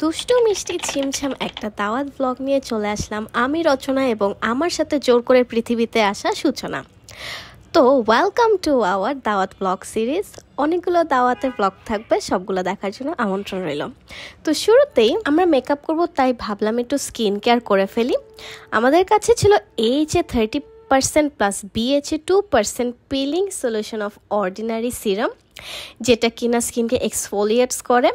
দুষ্টু মিষ্টি ছিমছাম একটা দাওয়াত ব্লগ নিয়ে চলে আসলাম আমি রচনা এবং আমার সাথে জোর করে পৃথিবীতে আসা সূচনা। তো ওয়েলকাম টু আওয়ার দাওয়াত ব্লগ সিরিজ। অনেকগুলো দাওয়াতের ব্লগ থাকবে, সবগুলো দেখার জন্য আমন্ত্রণ রইল। তো শুরুতেই আমরা মেকআপ করব, তাই ভাবলাম একটু স্কিন কেয়ার করে ফেলি। আমাদের কাছে ছিল AHA 30% plus BHA 2% peeling solution of Ordinary serum, যেটা কিনা স্কিনকে এক্সফোলিয়েটস করে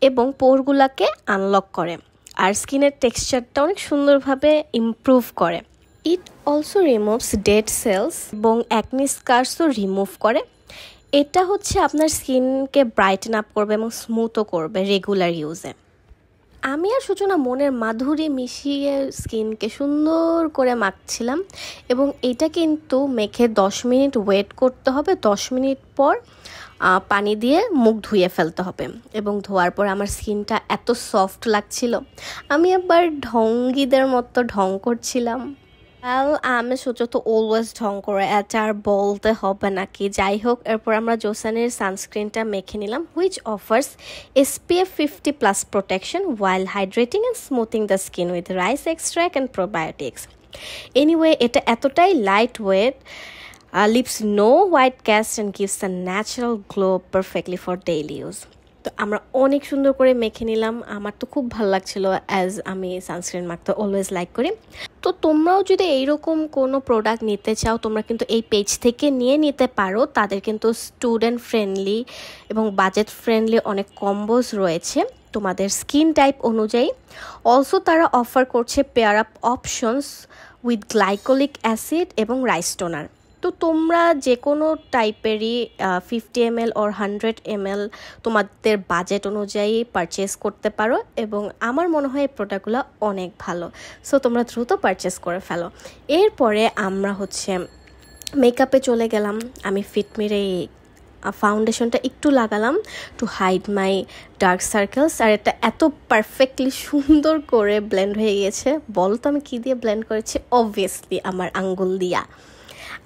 এবং পোরগুলোকে আনলক করে আর স্কিনের টেক্সচারটা অনেক সুন্দরভাবে ইমপ্রুভ করে। It also removes dead sales এবং অ্যাকনি স্কার্সও রিমুভ করে। এটা হচ্ছে আপনার স্কিনকে ব্রাইটেন আপ করবে এবং স্মুথও করবে রেগুলার ইউজে। আমি আর সূচনা মনের মাধুরী মিশিয়ে স্কিনকে সুন্দর করে মাখছিলাম এবং এটা কিন্তু মেখে 10 মিনিট ওয়েট করতে হবে। 10 মিনিট পর পানি দিয়ে মুখ ধুয়ে ফেলতে হবে এবং ধোয়ার পর আমার স্কিনটা এত সফট লাগছিল, আমি আবার ঢঙ্গিদের মতো ঢং করছিলাম। আমি সোচো তো অলওয়েজ ঢং করে, এটা আর বলতে হবে নাকি। যাই হোক, এরপর আমরা জোসানের সানস্ক্রিনটা মেখে নিলাম, which offers SPF 50+ protection while hydrating and smoothing the skin with rice extract and probiotics. Anyway, এটা এতটাই light weight, leaves no white cast and gives a natural glow perfectly for daily use. তো আমরা অনেক সুন্দর করে মেখে নিলাম। আমার তো খুব ভালো লাগছিল, অ্যাজ আমি সানস্ক্রিন মাখতে অলওয়েজ লাইক করি। তো তোমরাও যদি এইরকম কোনো প্রোডাক্ট নিতে চাও, তোমরা কিন্তু এই পেজ থেকে নিয়ে নিতে পারো। তাদের কিন্তু স্টুডেন্ট ফ্রেন্ডলি এবং বাজেট ফ্রেন্ডলি অনেক কম্বোজ রয়েছে তোমাদের স্কিন টাইপ অনুযায়ী। অলসো তারা অফার করছে pair up options with glycolic acid এবং রাইস টোনার। তো তোমরা যে কোনো টাইপেরই 50 ml or 100 ml তোমাদের বাজেট অনুযায়ী পারচেস করতে পারো এবং আমার মনে হয় এই প্রোডাক্টগুলো অনেক ভালো। সো তোমরা দ্রুত পারচেস করে ফেলো। এরপরে আমরা মেকআপে চলে গেলাম। আমি ফিটমির এই ফাউন্ডেশনটা একটু লাগালাম to hide my dark circles, আর এটা এত পারফেক্টলি সুন্দর করে ব্লেন্ড হয়ে গিয়েছে। বলো তো আমি কী দিয়ে ব্লেন্ড করেছি? অবভিয়াসলি আমার আঙ্গুল দিয়া।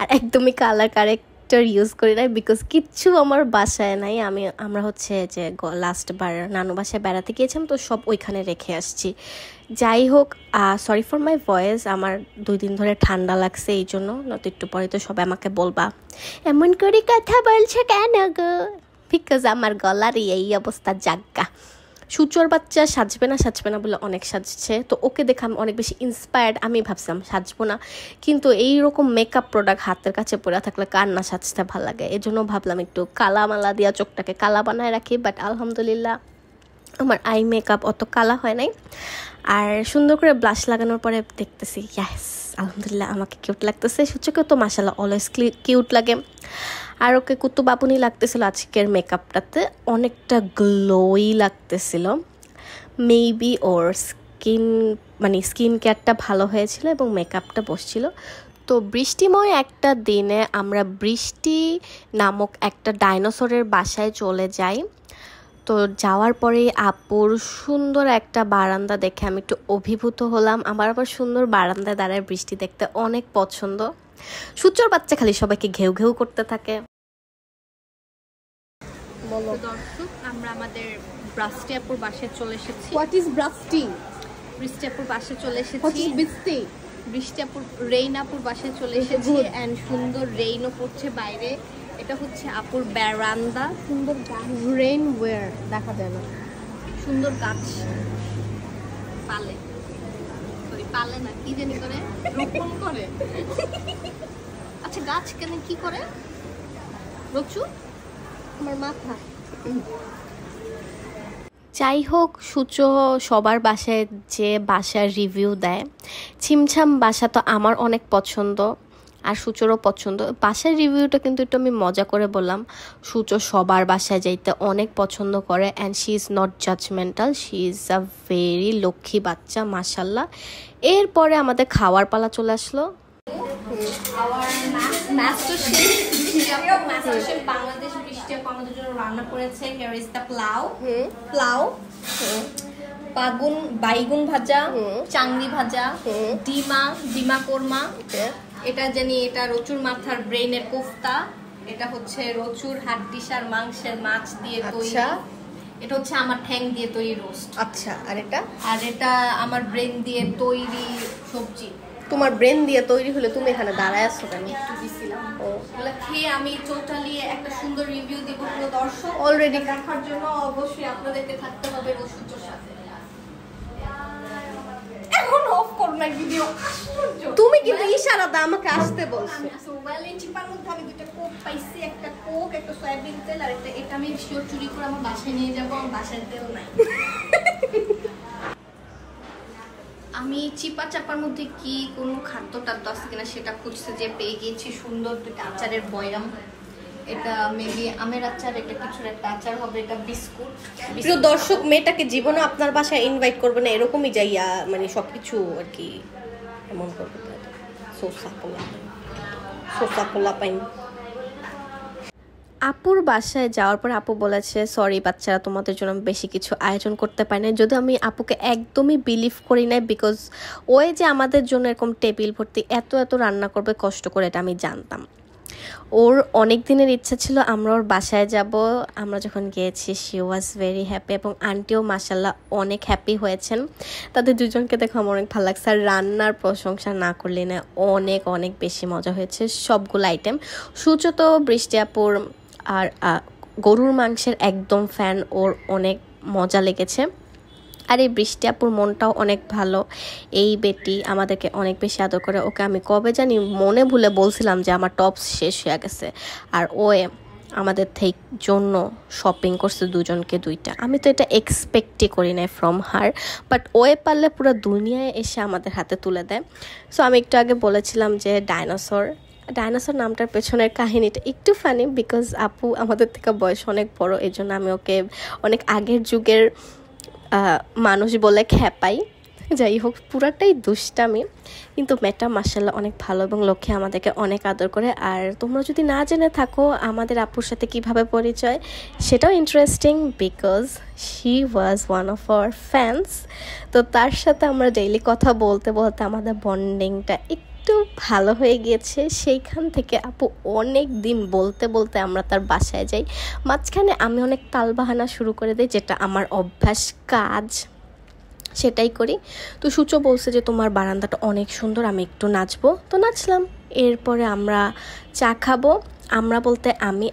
আর একদমই কালার কারেক্টার ইউজ করি না, বিকজ কিচ্ছু আমার বাসায় নাই। আমরা যে লাস্ট বার নানু বাসায় বেড়াতে গিয়েছিলাম, তো সব ওইখানে রেখে আসছি। যাই হোক, সরি ফর মাই ভয়েস, আমার 2 দিন ধরে ঠান্ডা লাগছে, এই জন্য। নয়তো একটু পরে তো সবাই আমাকে বলবা এমন করে কথা বলছে কেন গো, বিকজ আমার গলার এই অবস্থা। জাগ্গা সূচর বাচ্চা সাজবে না বলে অনেক সাজছে, তো ওকে দেখে আমি অনেক বেশি ইন্সপায়ার্ড। আমি ভাবছিলাম সাজবো না, কিন্তু এইরকম মেকআপ প্রোডাক্ট হাতের কাছে পড়ে থাকলে কার না সাজতে ভালো লাগে। এই জন্য ভাবলাম একটু কালা মালা দিয়া চোখটাকে কালা বানায় রাখি। বাট আলহামদুলিল্লাহ আমার আই মেকআপ অত কালা হয় নাই। আর সুন্দর করে ব্লাশ লাগানোর পরে দেখতেছি ইয়াস, আলহামদুলিল্লাহ আমাকে কিউট লাগতেছে। সূচকেও তো মাশাআল্লাহ অলওয়েজ কিউট লাগে। আর ওকে কুতু বাবুনি লাগতেছিল আজকের মেকআপটাতে, অনেকটা গ্লোই লাগতেছিল। মেবি ওর স্কিন কেয়ারটা ভালো হয়েছিল এবং মেকআপটা বসছিল। তো বৃষ্টিময় একটা দিনে আমরা বৃষ্টি নামক একটা ডাইনোসরের বাসায় চলে যাই। তো যাওয়ার পরে আপুর সুন্দর একটা বারান্দা দেখে আমি একটু অভিভূত হলাম। আমার আবার সুন্দর বারান্দায় দাঁড়ায় বৃষ্টি দেখতে অনেক পছন্দ। সূচর বাচ্চা খালি সবাইকে ঘেউ ঘেউ করতে থাকে। দর্শক, আমরা আমাদের ব্রাস্টি আপুর বাসায় চলে এসেছি। What is Brishti? বৃষ্টি আপুর বাসায় চলে এসেছি। হোয়াট ইজ বৃষ্টি? বৃষ্টি আপুর রেইন আপুর বাসায় চলে এসেছি এন্ড সুন্দর রেইনও পড়ছে বাইরে। এটা হচ্ছে আপুর বারান্দা। সুন্দর গাছ, রেইন ওয়্যার দেখা যায় না। সুন্দর গাছ পালে না, কি জানি করে রোপণ করে। আচ্ছা, গাছ কেন কি করে? রচু আমার মাথা। যাই হোক, সূচো সবার বাসায় যে বাসার রিভিউ দেয়, ছিমছাম বাসা তো আমার অনেক পছন্দ আর সূচোরও পছন্দ। বাসার রিভিউটা কিন্তু একটু আমি মজা করে বললাম। সূচো সবার বাসায় যাইতে অনেক পছন্দ করে and she is not judgmental, she is a very লক্ষ্মী বাচ্চা মাশাল্লাহ। এরপরে আমাদের খাওয়ার পালা চলে আসলো। বাংলাদেশ বৃষ্টি আপু আমাদের জন্য রান্না করেছে। হিয়ার ইজ দ্য পোলাও, বাইগুন ভাজা, চাংড়ি ভাজা, ডিমা কোরমা। এটা রচুর মাথার ব্রেনের কোফতা। এটা হচ্ছে রচুর হাড্ডিসার মাংসের মাছ দিয়ে তৈরি। এটা হচ্ছে আমার ঠ্যাং দিয়ে তৈরি রোস্ট। আচ্ছা, আর এটা? আর এটা আমার ব্রেন দিয়ে তৈরি সবজি। তোমার ব্রেন দিয়ে তৈরি হলে তুমি এখানে দাঁড়ায় আছো কেন? একটু দিছিলাম। ও, ওগুলো খেয়ে আমি টোটালি একটা সুন্দর রিভিউ দিব পুরো দর্শক অলরেডি দেখার জন্য অবশ্যই আপনাদেরকে থাকতে হবে রসুনের সাথে। এখন অফ করো না ভিডিও। তুমি কিন্তু ইশারাতে আমাকে আসতে বলছো। আমি আসলে ওয়েল চিপার মধ্যে আমি দুটো কোক পাইছি, একটা কোক, একটা সয়াবিন তেল, আর এটা আমি শিওর চুরি করে আমার বাসায় নিয়ে যাবো। আমার বাসায় তেল নাই। আমি চিপা চাপার মধ্যে কি কোনো খাদ্য টাদ্য আছে কিনা সেটা খুঁজতে যে পেয়ে গিয়েছি সুন্দর দুটো আচারের বয়রাম। এটা মেবি আমের আচার, এটা কিছুর একটা আচার হবে, এটা বিস্কুট। প্রিয় দর্শক, মেয়েটাকে জীবনে আপনার বাসায় ইনভাইট করবে না এরকমই যাইয়া, মানে সবকিছু আর কি এমন করবে। সোসা পোলা পাইন। আপুর বাসায় যাওয়ার পর আপু বলেছে, সরি বাচ্চারা, তোমাদের জন্য আমি বেশি কিছু আয়োজন করতে পারি না। যদিও আমি আপুকে একদমই বিলিভ করি না, বিকজ ওই যে আমাদের জন্য এরকম টেবিল ভর্তি এত এত রান্না করবে কষ্ট করে, এটা আমি জানতাম। ওর অনেক দিনের ইচ্ছা ছিল আমরা ওর বাসায় যাব। আমরা যখন গিয়েছি শি ওয়াজ ভেরি হ্যাপি, এবং আন্টিও মাশাল্লাহ অনেক হ্যাপি হয়েছেন। তাদের দুজনকে দেখো আমার অনেক ভালো লাগছে। আর রান্নার প্রশংসা না করলে না, অনেক অনেক বেশি মজা হয়েছে সবগুলো আইটেম। সূর্য তো বৃষ্টি আপুর আর গরুর মাংসের একদম ফ্যান, ওর অনেক মজা লেগেছে। আর এই বৃষ্টি আপুর মনটাও অনেক ভালো। এই বেটি আমাদেরকে অনেক বেশি আদর করে। ওকে আমি কবে জানি মনে ভুলে বলছিলাম যে আমার টপস শেষ হয়ে গেছে, আর ও আমাদের থেকে জন্য শপিং করছে দুজনকে দুইটা। আমি তো এটা এক্সপেক্টই করি নাই ফ্রম হার, বাট ওয়ে পারলে পুরো দুনিয়ায় এসে আমাদের হাতে তুলে দেয়। সো আমি একটু আগে বলেছিলাম যে ডাইনোসর নামটার পেছনের কাহিনীটা একটু ফানি, বিকজ আপু আমাদের থেকে বয়স অনেক বড়, এই জন্য আমি ওকে অনেক আগের যুগের মানুষ বলে খেপাই। যাই হোক, পুরাটাই দুষ্টামি, কিন্তু মেয়েটা মাশাআল্লাহ অনেক ভালো এবং লক্ষ্যে আমাদেরকে অনেক আদর করে। আর তোমরা যদি না জেনে থাকো আমাদের আপুর সাথে কিভাবে পরিচয়, সেটাও interesting, because she was one of our fans. তো তার সাথে আমরা ডেইলি কথা বলতে বলতে আমাদের বন্ডিংটা একটু ভালো হয়ে গিয়েছে। সেইখান থেকে আপু অনেক দিন বলতে বলতে আমরা তার বাসায় যাই। মাঝখানে আমি অনেক তালবাহানা শুরু করে দিই, যেটা আমার অভ্যাস কাজ, সেটাই করি। তো সূর্য বলছে যে তোমার বারান্দাটা অনেক সুন্দর, আমি একটু নাচবো। তো নাচলাম। এরপরে আমরা চা খাবো। আমরা বলতে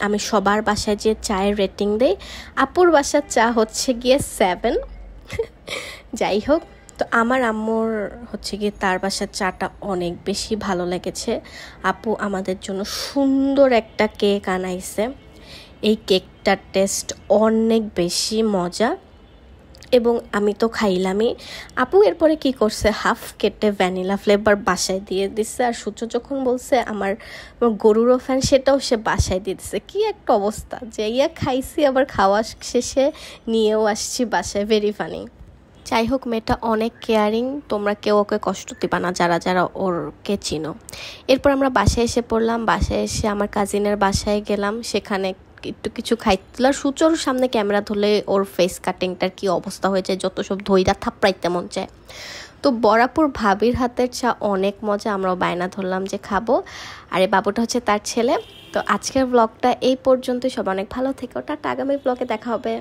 আমি সবার বাসায় যে চায়ের রেটিং দেই, আপুর বাসার চা হচ্ছে গিয়ে 7। যাই হোক, তো আমার আম্মুর হচ্ছে গিয়ে তার বাসার চাটা অনেক বেশি ভালো লেগেছে। আপু আমাদের জন্য সুন্দর একটা কেক আনাইছে। এই কেকটার টেস্ট অনেক বেশি মজা, এবং আমি তো খাইলামই। আপু এরপরে কি করছে, হাফ কেটে ভ্যানিলা ফ্লেভার বাসায় দিয়ে দিচ্ছে। আর সূর্য যখন বলছে আমার গরুরও ফ্যান, সেটাও সে বাসায় দিয়ে দিচ্ছে। কি একটা অবস্থা যে খাইছি, আবার খাওয়া শেষে নিয়েও আসছি বাসায়। Very funny. যাই হোক, মেয়েটা অনেক কেয়ারিং, তোমরা কেউ ওকে কষ্ট দিবা না যারা যারা ওরকে চিনো। এরপর আমরা বাসায় এসে পড়লাম। বাসায় এসে আমার কাজিনের বাসায় গেলাম, সেখানে একটু কিছু খাইতে। সূচর সামনে ক্যামেরা ধরলে ওর ফেস কাটিংটার কি অবস্থা হয়ে যায়, যত সব ধইরা থাপড়াইতে মন চায়। তো বরাপুর ভাবির হাতের চা অনেক মজা, আমরাও বায়না ধরলাম যে খাবো। আর এই বাবুটা হচ্ছে তার ছেলে। তো আজকের ব্লগটা এই পর্যন্তই। সব অনেক ভালো থেকো, টাটা, আগামী ব্লগে দেখা হবে।